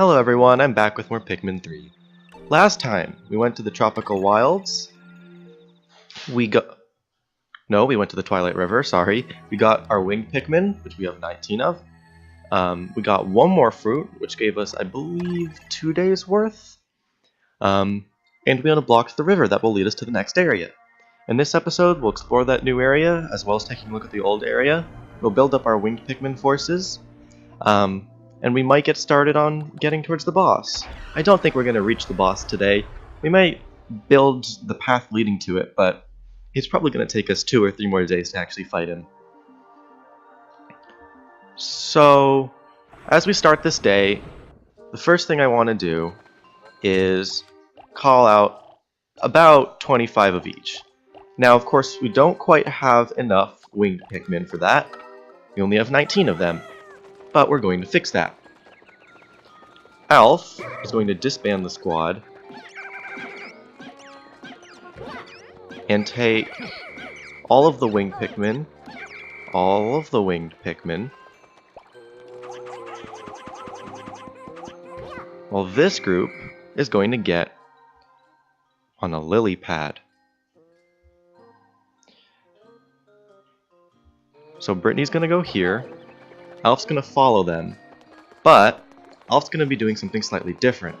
Hello everyone, I'm back with more Pikmin 3. Last time, we went to the tropical wilds. We went to the Twilight River, sorry. We got our winged Pikmin, which we have 19 of. We got one more fruit, which gave us, I believe, 2 days worth. And we unblocked the river that will lead us to the next area. In this episode, we'll explore that new area, as well as taking a look at the old area. We'll build up our winged Pikmin forces. And we might get started on getting towards the boss. I don't think we're going to reach the boss today. We might build the path leading to it, but it's probably going to take us 2 or 3 more days to actually fight him. So, as we start this day, the first thing I want to do is call out about 25 of each. Now, of course, we don't quite have enough winged Pikmin for that. We only have 19 of them. But we're going to fix that. Alf is going to disband the squad and take all of the winged Pikmin, while this group is going to get on a lily pad. So Brittany's going to go here. Alf's going to follow them, but Alf's going to be doing something slightly different.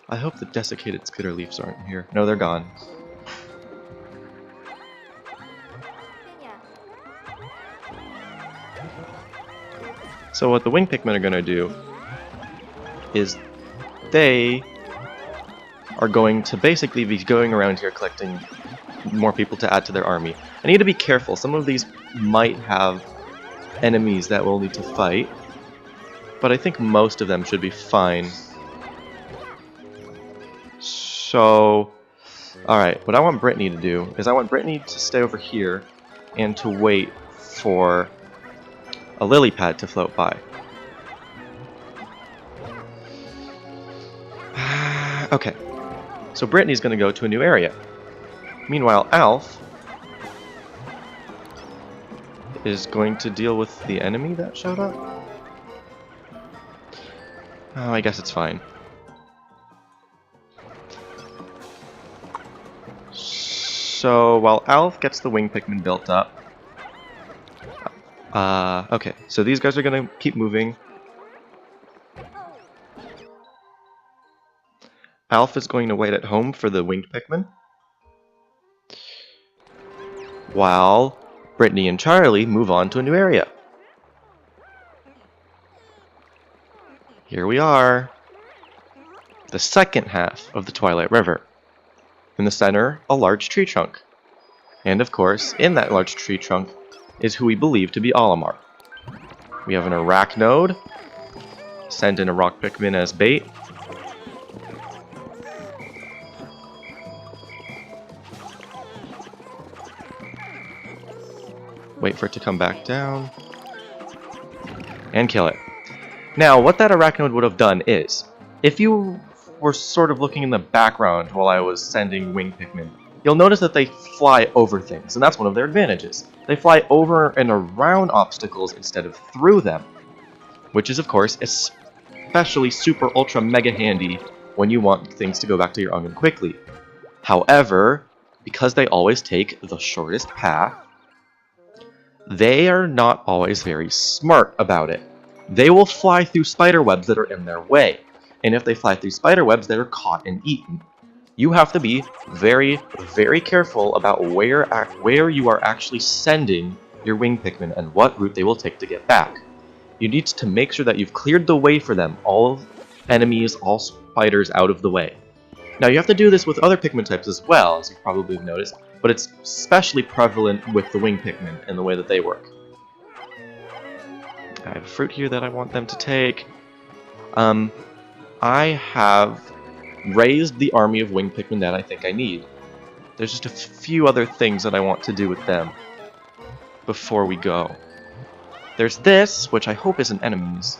I hope the desiccated skitter leaves aren't here. No, they're gone. So what the winged Pikmin are going to do is they are going to basically be going around here collecting more people to add to their army. I need to be careful. Some of these might have enemies that we'll need to fight, but I think most of them should be fine. So, alright, what I want Brittany to do is I want Brittany to stay over here and to wait for a lily pad to float by. Okay, so Brittany's going to go to a new area. Meanwhile, Alf is going to deal with the enemy that showed up? Oh, I guess it's fine. So, while Alf gets the winged Pikmin built up... okay, so these guys are gonna keep moving. Alf is going to wait at home for the winged Pikmin, while Brittany and Charlie move on to a new area. Here we are. The second half of the Twilight River. In the center, a large tree trunk. And of course, in that large tree trunk is who we believe to be Olimar. We have an Arachnode. Send in a rock Pikmin as bait. Wait for it to come back down. And kill it. Now, what that Arachnode would have done is, if you were sort of looking in the background while I was sending winged Pikmin, you'll notice that they fly over things, and that's one of their advantages. They fly over and around obstacles instead of through them, which is, of course, especially super ultra mega handy when you want things to go back to your Onion quickly. However, because they always take the shortest path, they are not always very smart about it. They will fly through spider webs that are in their way, and if they fly through spider webs, they are caught and eaten. You have to be very, very careful about where you are actually sending your winged Pikmin and what route they will take to get back. You need to make sure that you've cleared the way for them, all enemies, all spiders out of the way. Now you have to do this with other Pikmin types as well, as you probably have noticed, but it's especially prevalent with the winged Pikmin and the way that they work. I have a fruit here that I want them to take. I have raised the army of winged Pikmin that I think I need. There's just a few other things that I want to do with them before we go. There's this, which I hope isn't enemies.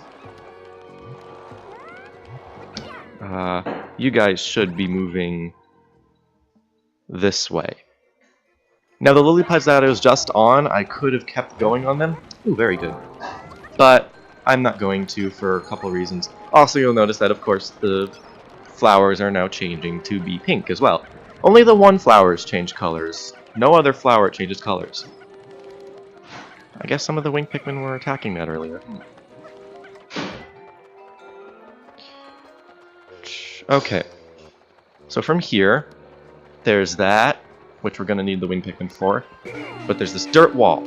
You guys should be moving this way. Now the lily pads that I was just on, I could have kept going on them. Ooh, very good. But I'm not going to for a couple reasons. Also, you'll notice that, of course, the flowers are now changing to be pink as well. Only the one flowers change colors. No other flower changes colors. I guess some of the winged Pikmin were attacking that earlier. Okay. So from here, there's that, which we're going to need the winged Pikmin for. But there's this dirt wall.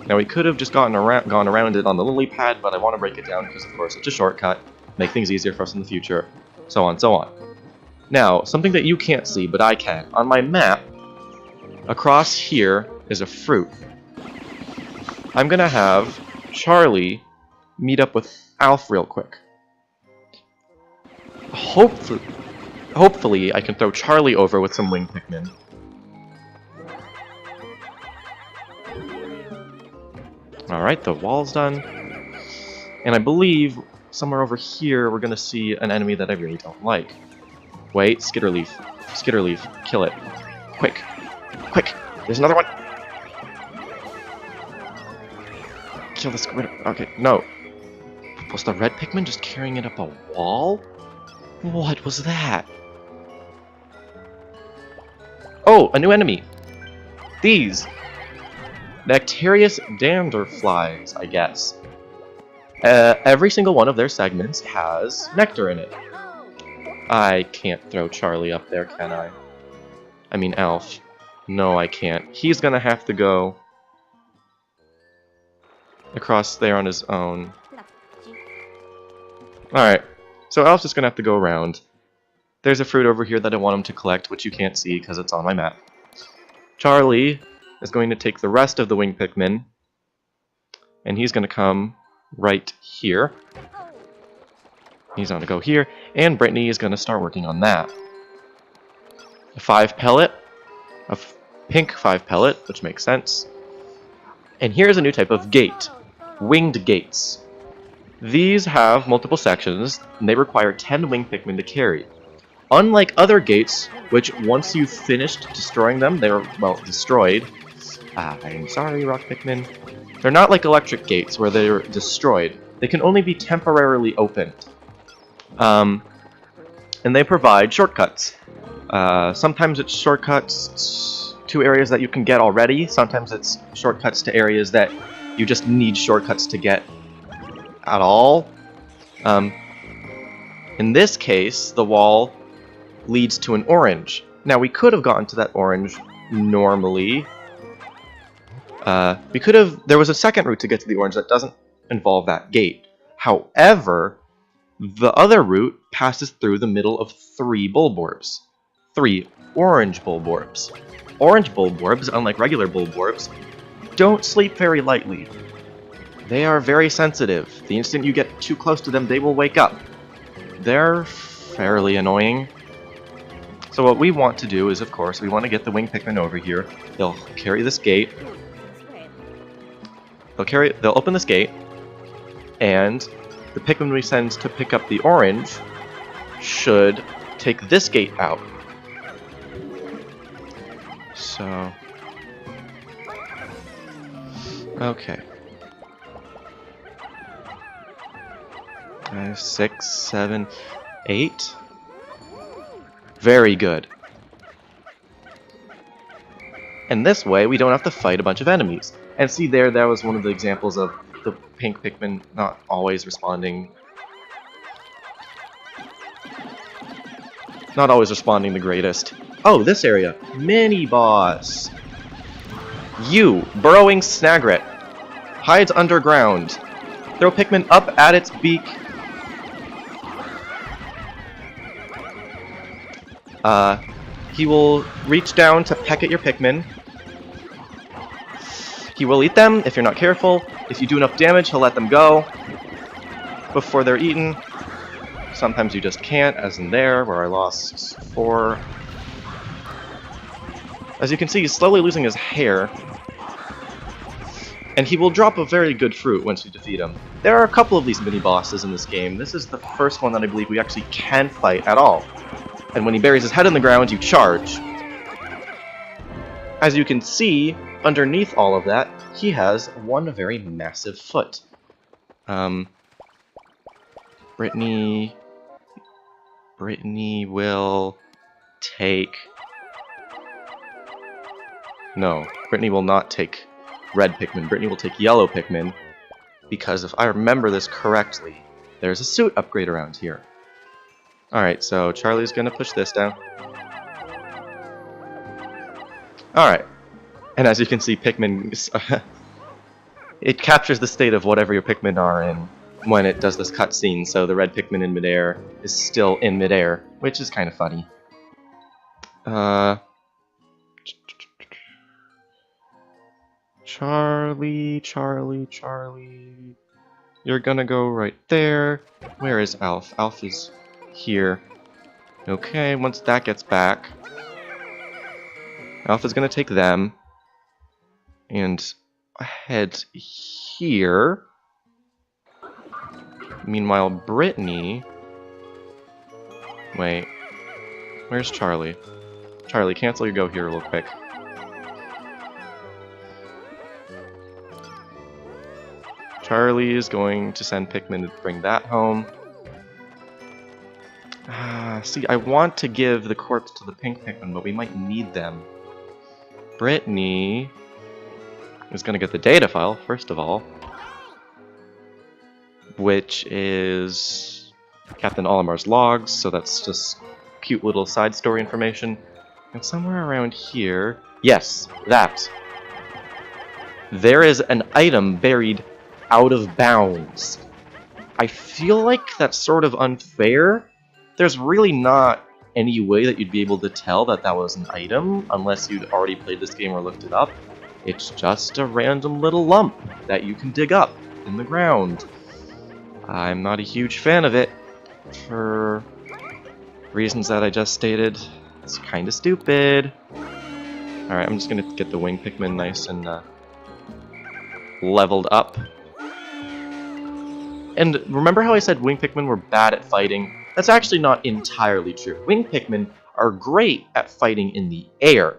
Now we could have just gone around it on the lily pad, but I want to break it down because, of course, it's a shortcut. Make things easier for us in the future. So on, so on. Now, something that you can't see, but I can. On my map, across here is a fruit. I'm going to have Charlie meet up with Alf real quick. Hopefully, I can throw Charlie over with some winged Pikmin. Alright, the wall's done. And I believe somewhere over here we're going to see an enemy that I really don't like. Wait, Skitterleaf. Skitterleaf, kill it. Quick. Quick! There's another one! Kill the squid. Okay, no. Was the red Pikmin just carrying it up a wall? What was that? Oh, a new enemy! These! Nectarious danderflies, I guess. Every single one of their segments has nectar in it. I can't throw Charlie up there, can I? I mean, Alf. No, I can't. He's gonna have to go across there on his own. Alright, so Alf's just gonna have to go around. There's a fruit over here that I want him to collect, which you can't see because it's on my map. Charlie is going to take the rest of the winged Pikmin, and he's going to come right here. He's going to go here, and Brittany is going to start working on that. A 5 pellet, a pink 5 pellet, which makes sense. And here's a new type of gate, winged gates. These have multiple sections, and they require 10 winged Pikmin to carry. Unlike other gates, which once you've finished destroying them, they're, well, destroyed. I'm sorry, Rock Pikmin. They're not like electric gates where they're destroyed. They can only be temporarily opened. And they provide shortcuts. Sometimes it's shortcuts to areas that you can get already. Sometimes it's shortcuts to areas that you just need shortcuts to get at all. In this case, the wall leads to an orange. Now, we could have gotten to that orange normally. There was a second route to get to the orange that doesn't involve that gate. However, the other route passes through the middle of 3 bulborbs. 3 orange bulborbs. Orange bulborbs, unlike regular bulborbs, don't sleep very lightly. They are very sensitive. The instant you get too close to them, they will wake up. They're fairly annoying. So what we want to do is, of course, we want to get the winged Pikmin over here. They'll carry this gate. They'll open this gate, and the Pikmin we send to pick up the orange should take this gate out. So, okay. 5, 6, 7, 8. Very good. And this way, we don't have to fight a bunch of enemies. And see there, that was one of the examples of the pink Pikmin not always responding. Not always responding the greatest. Oh, this area. Mini-boss. You, burrowing Snagret. Hides underground. Throw Pikmin up at its beak. He will reach down to peck at your Pikmin. He will eat them if you're not careful. If you do enough damage, he'll let them go before they're eaten. Sometimes you just can't, as in there, where I lost 4. As you can see, he's slowly losing his hair. And he will drop a very good fruit once you defeat him. There are a couple of these mini-bosses in this game. This is the first one that I believe we actually can fight at all. And when he buries his head in the ground, you charge. As you can see, underneath all of that, he has one very massive foot. Brittany will take... No, Brittany will not take red Pikmin. Brittany will take yellow Pikmin, because if I remember this correctly, there's a suit upgrade around here. Alright, so Charlie's gonna push this down. Alright, and as you can see, Pikmin... it captures the state of whatever your Pikmin are in when it does this cutscene, so the red Pikmin in midair is still in midair, which is kind of funny. Charlie... You're gonna go right there. Where is Alf? Alf is here. Okay, once that gets back, Alf is gonna take them and head here. Meanwhile, Brittany... Wait. Where's Charlie? Charlie, cancel your go here real quick. Charlie is going to send Pikmin to bring that home. See, I want to give the corpse to the pink Pikmin, but we might need them. Brittany is going to get the data file, first of all, which is Captain Olimar's logs, so that's just cute little side story information. And somewhere around here... Yes, that! There is an item buried out of bounds. I feel like that's sort of unfair. There's really not any way that you'd be able to tell that that was an item unless you'd already played this game or looked it up. It's just a random little lump that you can dig up in the ground. I'm not a huge fan of it for reasons that I just stated. It's kind of stupid. Alright, I'm just gonna get the wing Pikmin nice and leveled up. And remember how I said wing Pikmin were bad at fighting? That's actually not entirely true. Wing Pikmin are great at fighting in the air.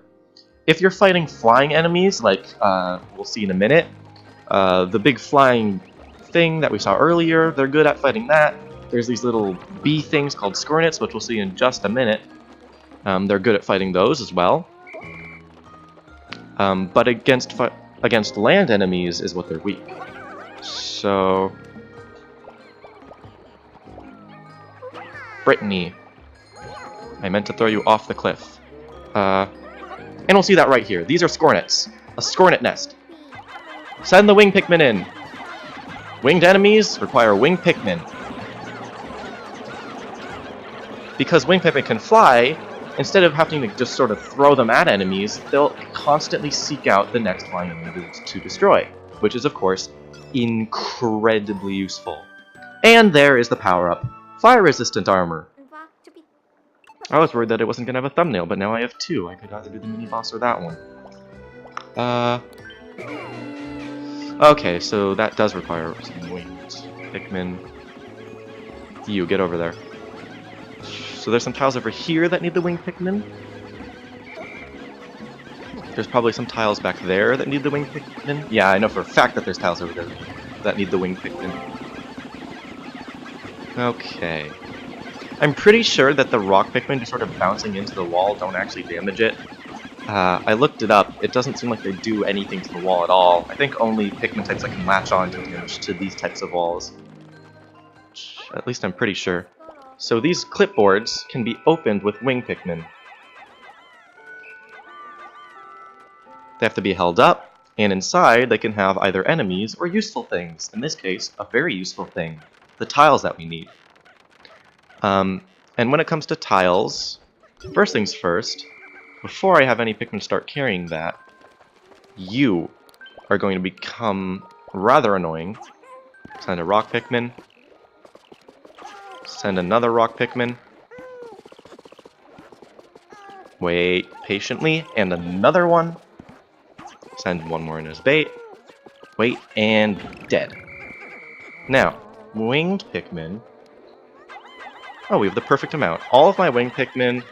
If you're fighting flying enemies, like we'll see in a minute, the big flying thing that we saw earlier, they're good at fighting that. There's these little bee things called Scornets, which we'll see in just a minute. They're good at fighting those as well. But against land enemies is what they're weak. So... Brittany. I meant to throw you off the cliff. And we'll see that right here. These are Scornets. A Scornet nest. Send the wing Pikmin in. Winged enemies require wing Pikmin. Because wing Pikmin can fly, instead of having to just sort of throw them at enemies, they'll constantly seek out the next flying enemy to destroy, which is, of course, incredibly useful. And there is the power-up. Fire-resistant armor. I was worried that it wasn't going to have a thumbnail, but now I have two. I could either do the mini-boss or that one. Okay, so that does require some wings. Pikmin. You, get over there. So there's some tiles over here that need the wing Pikmin. There's probably some tiles back there that need the wing Pikmin. Yeah, I know for a fact that there's tiles over there that need the wing Pikmin. Okay. I'm pretty sure that the rock Pikmin just sort of bouncing into the wall don't actually damage it. I looked it up. It doesn't seem like they do anything to the wall at all. I think only Pikmin types that can latch on to these types of walls. At least I'm pretty sure. So these clipboards can be opened with wing Pikmin. They have to be held up, and inside they can have either enemies or useful things. In this case, a very useful thing. The tiles that we need. And when it comes to tiles, first things first, before I have any Pikmin start carrying that, you are going to become rather annoying. Send a rock Pikmin. Send another rock Pikmin. Wait patiently, and another one. Send one more in as bait. Wait, and dead. Now, winged Pikmin. Oh, we have the perfect amount. All of my winged Pikmin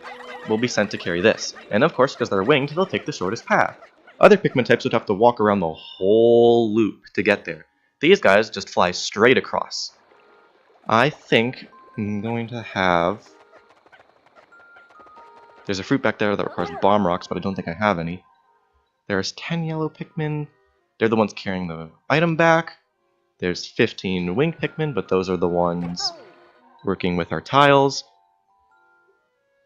will be sent to carry this. And of course, because they're winged, they'll take the shortest path. Other Pikmin types would have to walk around the whole loop to get there. These guys just fly straight across. I think I'm going to have... There's a fruit back there that requires bomb rocks, but I don't think I have any. There's 10 yellow Pikmin. They're the ones carrying the item back. There's 15 winged Pikmin, but those are the ones working with our tiles.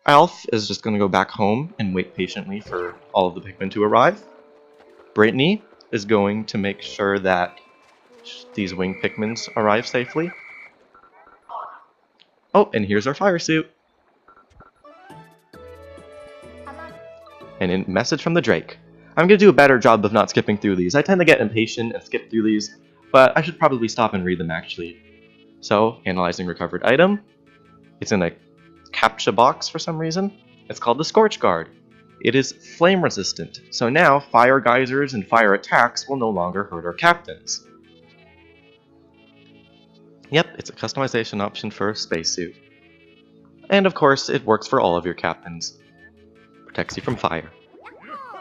Alf is just going to go back home and wait patiently for all of the Pikmin to arrive. Brittany is going to make sure that these winged Pikmin arrive safely. Oh, and here's our fire suit. And a message from the Drake. I'm going to do a better job of not skipping through these. I tend to get impatient and skip through these, but I should probably stop and read them actually. So, analyzing recovered item. It's in a captcha box for some reason. It's called the Scorch Guard. It is flame resistant, so now fire geysers and fire attacks will no longer hurt our captains. Yep, it's a customization option for a spacesuit. And of course, it works for all of your captains. Protects you from fire.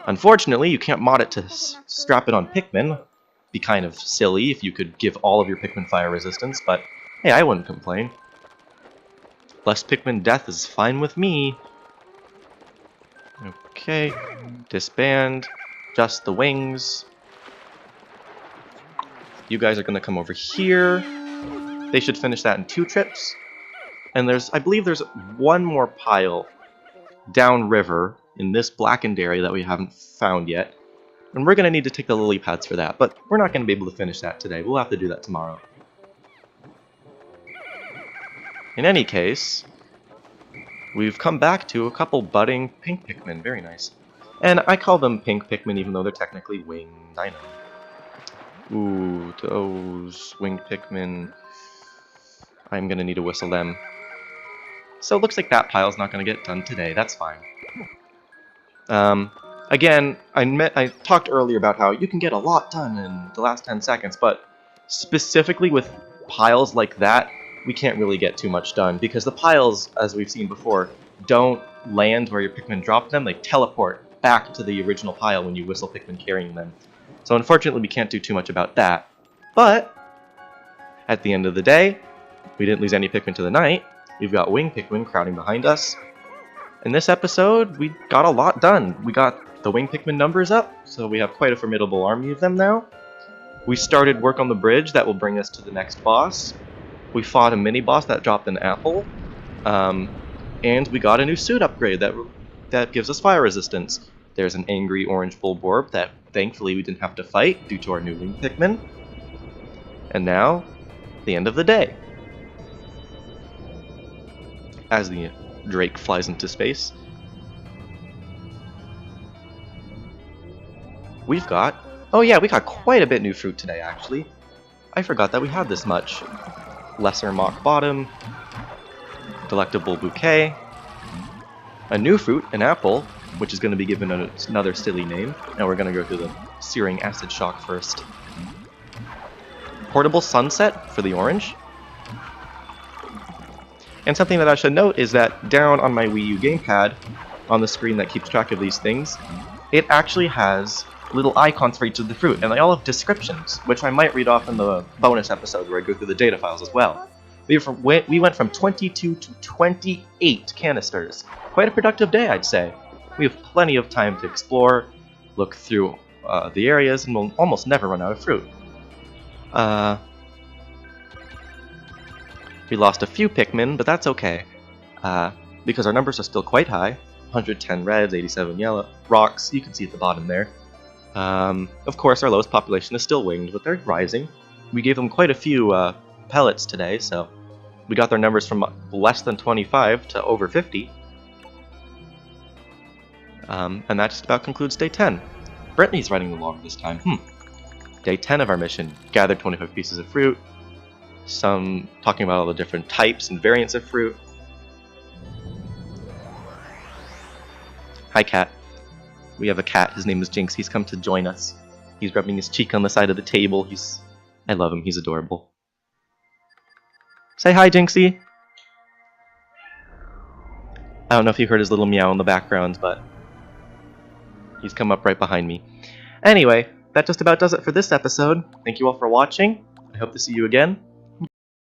Unfortunately, you can't mod it to strap it on Pikmin. Be kind of silly if you could give all of your Pikmin fire resistance, but hey, I wouldn't complain. Less Pikmin death is fine with me. Okay, disband, just the wings. You guys are going to come over here. They should finish that in 2 trips. And I believe there's one more pile downriver in this blackened area that we haven't found yet. And we're going to need to take the lily pads for that, but we're not going to be able to finish that today. We'll have to do that tomorrow. In any case, we've come back to a couple budding pink Pikmin. Very nice. And I call them pink Pikmin even though they're technically winged. I know. Ooh, those winged Pikmin. I'm going to need to whistle them. So it looks like that pile's not going to get done today. That's fine. Again, I talked earlier about how you can get a lot done in the last 10 seconds, but specifically with piles like that, we can't really get too much done, because the piles, as we've seen before, don't land where your Pikmin dropped them. They teleport back to the original pile when you whistle Pikmin carrying them. So unfortunately, we can't do too much about that. But at the end of the day, we didn't lose any Pikmin to the night. We've got winged Pikmin crowding behind us. In this episode, we got a lot done. We got the winged Pikmin numbers up, so we have quite a formidable army of them now. We started work on the bridge that will bring us to the next boss. We fought a mini-boss that dropped an apple. And we got a new suit upgrade that gives us fire resistance. There's an angry orange Bulborb that thankfully we didn't have to fight due to our new winged Pikmin. And now, the end of the day. As the Drake flies into space. We've got... Oh yeah, we got quite a bit new fruit today, actually. I forgot that we had this much. Lesser Mock Bottom. Delectable Bouquet. A new fruit, an apple, which is going to be given another silly name. Now we're going to go through the Searing Acid Shock first. Portable Sunset for the orange. And something that I should note is that down on my Wii U gamepad, on the screen that keeps track of these things, it actually has little icons for each of the fruit, and they all have descriptions, which I might read off in the bonus episode where I go through the data files as well. We went from 22 to 28 canisters. Quite a productive day, I'd say. We have plenty of time to explore, look through the areas, and we'll almost never run out of fruit. We lost a few Pikmin, but that's okay, because our numbers are still quite high. 110 reds, 87 yellow rocks, you can see at the bottom there. Of course, our lowest population is still winged, but they're rising. We gave them quite a few pellets today, so we got their numbers from less than 25 to over 50. And that just about concludes day 10. Brittany's writing the log this time. Day 10 of our mission. Gathered 25 pieces of fruit. Some talking about all the different types and variants of fruit. Hi, cat. We have a cat. His name is Jinx. He's come to join us. He's rubbing his cheek on the side of the table. I love him. He's adorable. Say hi, Jinxie. I don't know if you heard his little meow in the background, but he's come up right behind me. Anyway, that just about does it for this episode. Thank you all for watching. I hope to see you again